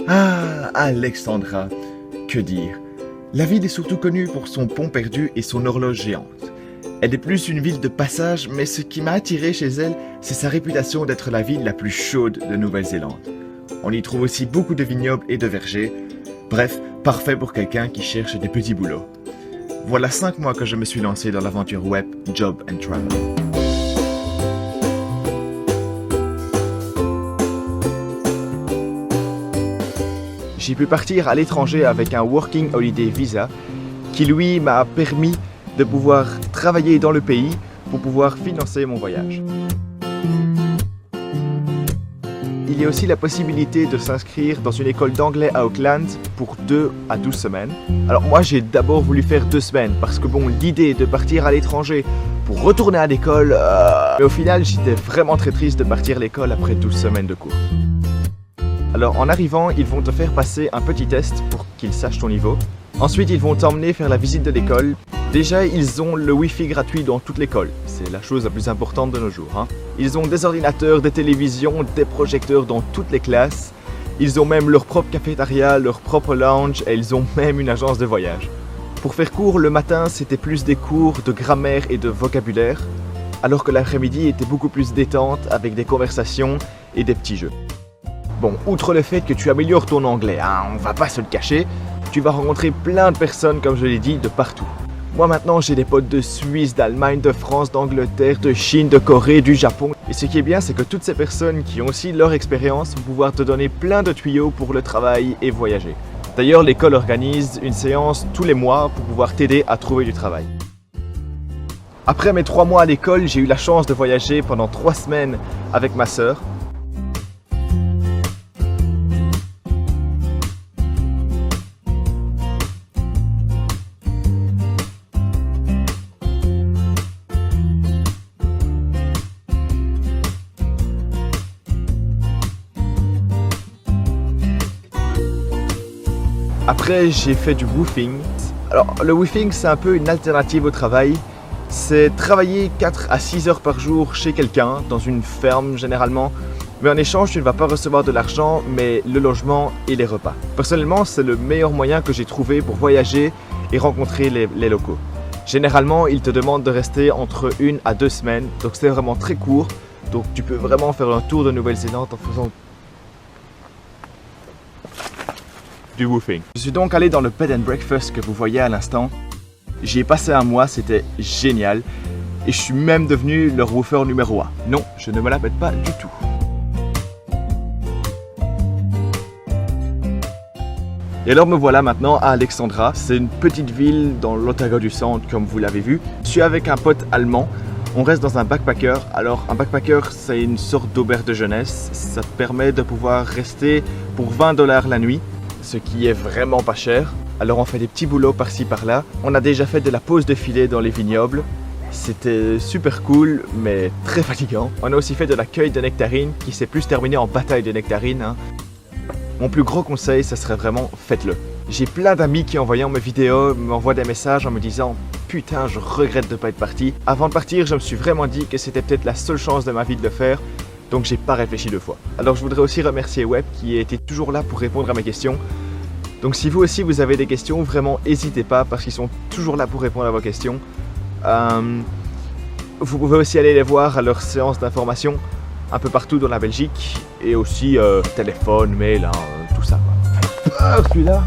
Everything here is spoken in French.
Ah, Alexandra, que dire? La ville est surtout connue pour son pont perdu et son horloge géante. Elle est plus une ville de passage, mais ce qui m'a attiré chez elle, c'est sa réputation d'être la ville la plus chaude de Nouvelle-Zélande. On y trouve aussi beaucoup de vignobles et de vergers. Bref, parfait pour quelqu'un qui cherche des petits boulots. Voilà 5 mois que je me suis lancé dans l'aventure web Job and Travel. J'ai pu partir à l'étranger avec un Working Holiday Visa qui lui m'a permis de pouvoir travailler dans le pays pour pouvoir financer mon voyage. Il y a aussi la possibilité de s'inscrire dans une école d'anglais à Auckland pour 2 à 12 semaines. Alors moi j'ai d'abord voulu faire 2 semaines parce que bon, l'idée de partir à l'étranger pour retourner à l'école, mais au final j'étais vraiment très triste de partir à l'école après 12 semaines de cours. Alors en arrivant, ils vont te faire passer un petit test pour qu'ils sachent ton niveau. Ensuite, ils vont t'emmener faire la visite de l'école. Déjà, ils ont le Wi-Fi gratuit dans toute l'école. C'est la chose la plus importante de nos jours, hein. Ils ont des ordinateurs, des télévisions, des projecteurs dans toutes les classes. Ils ont même leur propre cafétéria, leur propre lounge et ils ont même une agence de voyage. Pour faire court, le matin, c'était plus des cours de grammaire et de vocabulaire, alors que l'après-midi était beaucoup plus détente avec des conversations et des petits jeux. Bon, outre le fait que tu améliores ton anglais, hein, on va pas se le cacher, tu vas rencontrer plein de personnes, comme je l'ai dit, de partout. Moi maintenant, j'ai des potes de Suisse, d'Allemagne, de France, d'Angleterre, de Chine, de Corée, du Japon. Et ce qui est bien, c'est que toutes ces personnes qui ont aussi leur expérience vont pouvoir te donner plein de tuyaux pour le travail et voyager. D'ailleurs, l'école organise une séance tous les mois pour pouvoir t'aider à trouver du travail. Après mes 3 mois à l'école, j'ai eu la chance de voyager pendant 3 semaines avec ma sœur. Après, j'ai fait du woofing. Alors, le woofing, c'est un peu une alternative au travail. C'est travailler 4 à 6 heures par jour chez quelqu'un, dans une ferme généralement. Mais en échange, tu ne vas pas recevoir de l'argent, mais le logement et les repas. Personnellement, c'est le meilleur moyen que j'ai trouvé pour voyager et rencontrer les locaux. Généralement, ils te demandent de rester entre 1 à 2 semaines, donc c'est vraiment très court. Donc tu peux vraiment faire un tour de Nouvelle-Zélande en faisant du woofing. Je suis donc allé dans le bed and breakfast que vous voyez à l'instant. J'y ai passé un mois, c'était génial. Et je suis même devenu leur woofer numéro 1. Non, je ne me la pète pas du tout. Et alors me voilà maintenant à Alexandra. C'est une petite ville dans l'Otago du Centre, comme vous l'avez vu. Je suis avec un pote allemand. On reste dans un backpacker. Alors un backpacker, c'est une sorte d'auberge de jeunesse. Ça te permet de pouvoir rester pour 20 $ la nuit, ce qui est vraiment pas cher. Alors on fait des petits boulots par-ci par-là. On a déjà fait de la pose de filet dans les vignobles. C'était super cool, mais très fatigant. On a aussi fait de la cueille de nectarines, qui s'est plus terminé en bataille de nectarines, hein. Mon plus gros conseil, ça serait vraiment faites-le. J'ai plein d'amis qui, en voyant mes vidéos, m'envoient des messages en me disant « Putain, je regrette de ne pas être parti ». Avant de partir, je me suis vraiment dit que c'était peut-être la seule chance de ma vie de le faire. Donc j'ai pas réfléchi 2 fois. Alors je voudrais aussi remercier Web qui était toujours là pour répondre à mes questions. Donc si vous aussi vous avez des questions, vraiment n'hésitez pas parce qu'ils sont toujours là pour répondre à vos questions. Vous pouvez aussi aller les voir à leur séance d'information un peu partout dans la Belgique et aussi téléphone, mail, hein, tout ça. Celui-là.